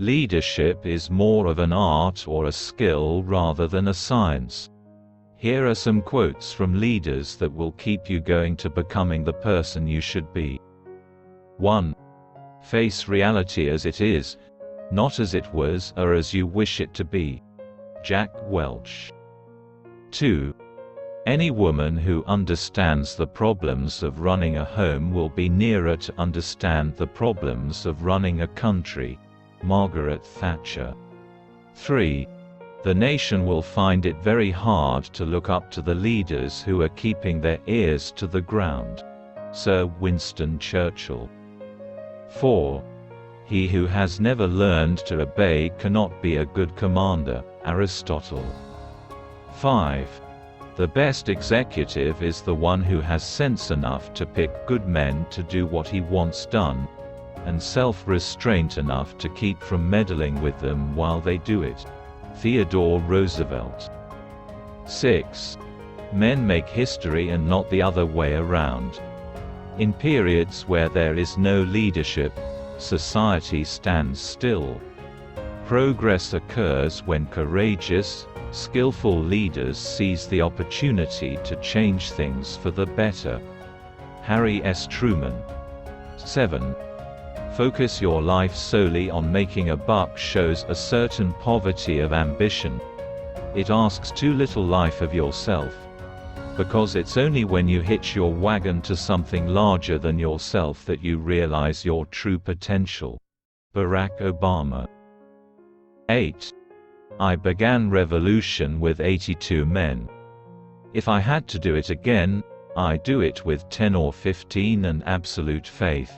Leadership is more of an art or a skill rather than a science. Here are some quotes from leaders that will keep you going to becoming the person you should be. 1. Face reality as it is, not as it was or as you wish it to be. Jack Welch. 2. Any woman who understands the problems of running a home will be nearer to understand the problems of running a country. Margaret Thatcher. 3. The nation will find it very hard to look up to the leaders who are keeping their ears to the ground. Sir Winston Churchill. 4. He who has never learned to obey cannot be a good commander. Aristotle. 5. The best executive is the one who has sense enough to pick good men to do what he wants done, and self-restraint enough to keep from meddling with them while they do it. Theodore Roosevelt. 6. Men make history and not the other way around. In periods where there is no leadership, society stands still. Progress occurs when courageous, skillful leaders seize the opportunity to change things for the better. Harry S. Truman. 7. Focus your life solely on making a buck shows a certain poverty of ambition. It asks too little life of yourself. Because it's only when you hitch your wagon to something larger than yourself that you realize your true potential. Barack Obama. 8. I began revolution with 82 men. If I had to do it again, I'd do it with 10 or 15 and absolute faith.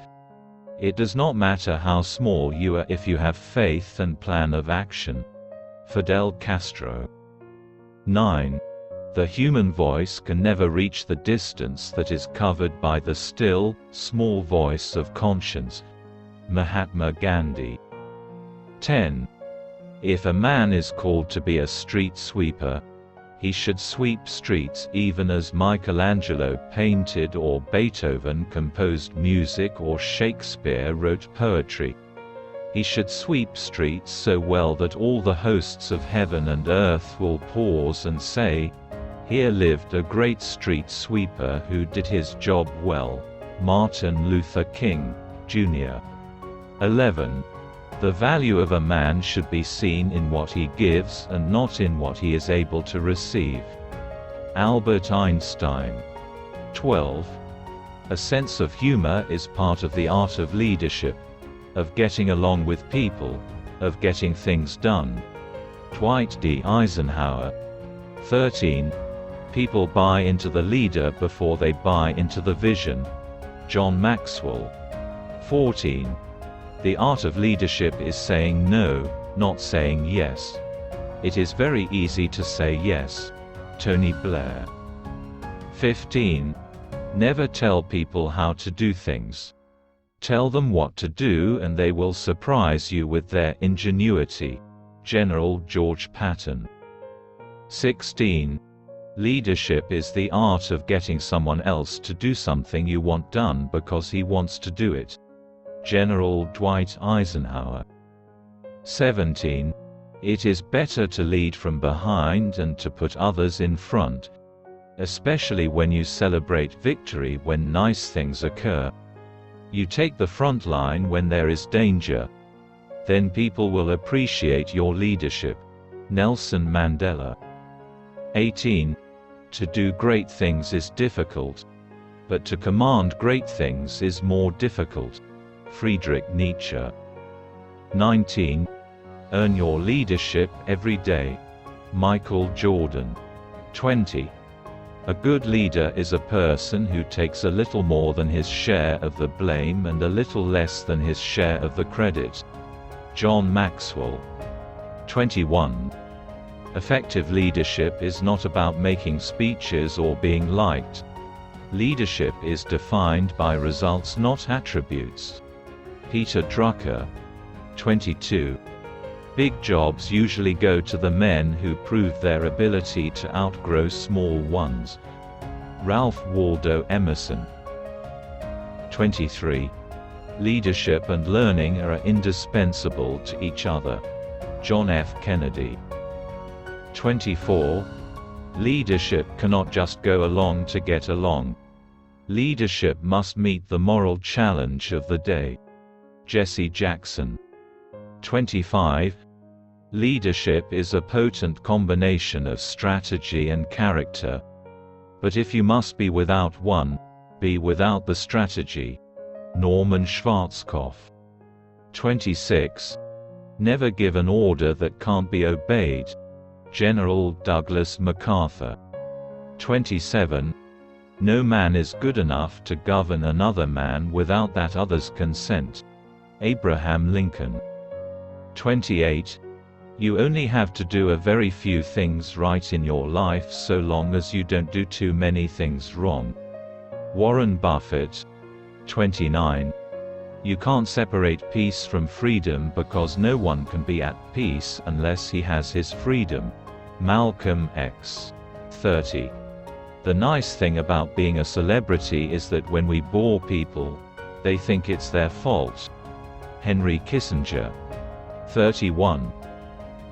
It does not matter how small you are if you have faith and plan of action. Fidel Castro. 9. The human voice can never reach the distance that is covered by the still, small voice of conscience. Mahatma Gandhi. 10. If a man is called to be a street sweeper, he should sweep streets even as Michelangelo painted or Beethoven composed music or Shakespeare wrote poetry. He should sweep streets so well that all the hosts of heaven and earth will pause and say, "Here lived a great street sweeper who did his job well." Martin Luther King, Jr. 11. The value of a man should be seen in what he gives and not in what he is able to receive. Albert Einstein. 12. A sense of humor is part of the art of leadership, of getting along with people, of getting things done. Dwight D. Eisenhower. 13. People buy into the leader before they buy into the vision. John Maxwell. 14. The art of leadership is saying no, not saying yes. It is very easy to say yes. Tony Blair. 15. Never tell people how to do things. Tell them what to do and they will surprise you with their ingenuity. General George Patton. 16. Leadership is the art of getting someone else to do something you want done because he wants to do it. General Dwight Eisenhower. 17. It is better to lead from behind and to put others in front, especially when you celebrate victory when nice things occur. You take the front line when there is danger. Then people will appreciate your leadership. Nelson Mandela. 18. To do great things is difficult, but to command great things is more difficult. Friedrich Nietzsche. 19. Earn your leadership every day. Michael Jordan. 20. A good leader is a person who takes a little more than his share of the blame and a little less than his share of the credit. John Maxwell. 21. Effective leadership is not about making speeches or being liked. Leadership is defined by results, not attributes. Peter Drucker. 22. Big jobs usually go to the men who prove their ability to outgrow small ones. Ralph Waldo Emerson. 23. Leadership and learning are indispensable to each other. John F. Kennedy. 24. Leadership cannot just go along to get along. Leadership must meet the moral challenge of the day. Jesse Jackson. 25. Leadership is a potent combination of strategy and character. But if you must be without one, be without the strategy. Norman Schwarzkopf. 26. Never give an order that can't be obeyed. General Douglas MacArthur. 27. No man is good enough to govern another man without that other's consent. Abraham Lincoln. 28. You only have to do a very few things right in your life so long as you don't do too many things wrong. Warren Buffett. 29. You can't separate peace from freedom because no one can be at peace unless he has his freedom. Malcolm X. 30. The nice thing about being a celebrity is that when we bore people, they think it's their fault. Henry Kissinger. 31.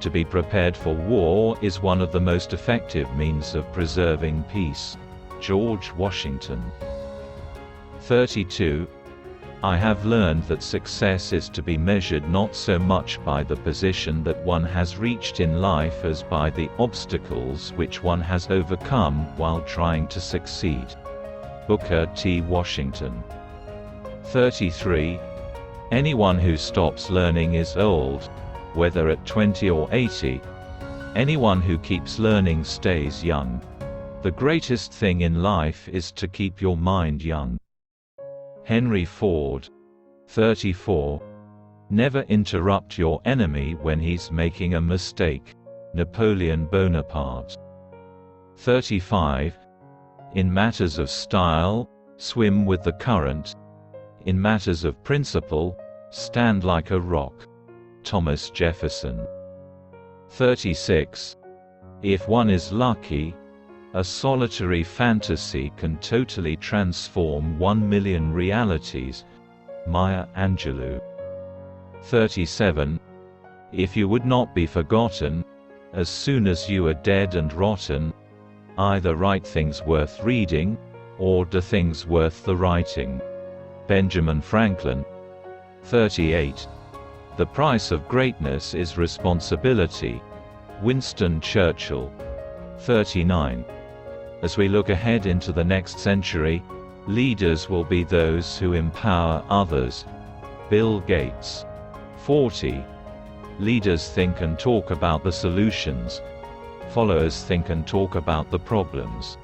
To be prepared for war is one of the most effective means of preserving peace. George Washington. 32. I have learned that success is to be measured not so much by the position that one has reached in life as by the obstacles which one has overcome while trying to succeed. Booker T. Washington. 33. Anyone who stops learning is old, whether at 20 or 80. Anyone who keeps learning stays young. The greatest thing in life is to keep your mind young. Henry Ford. 34. Never interrupt your enemy when he's making a mistake. Napoleon Bonaparte. 35. In matters of style, swim with the current. In matters of principle, stand like a rock. Thomas Jefferson. 36. If one is lucky, a solitary fantasy can totally transform 1 million realities. Maya Angelou. 37. If you would not be forgotten, as soon as you are dead and rotten, either write things worth reading, or do things worth the writing. Benjamin Franklin. 38. The price of greatness is responsibility. Winston Churchill. 39. As we look ahead into the next century, leaders will be those who empower others. Bill Gates. 40. Leaders think and talk about the solutions. Followers think and talk about the problems.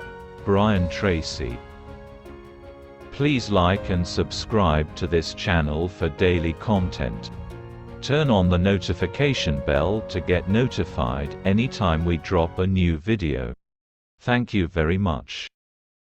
Brian Tracy. Please like and subscribe to this channel for daily content. Turn on the notification bell to get notified anytime we drop a new video. Thank you very much.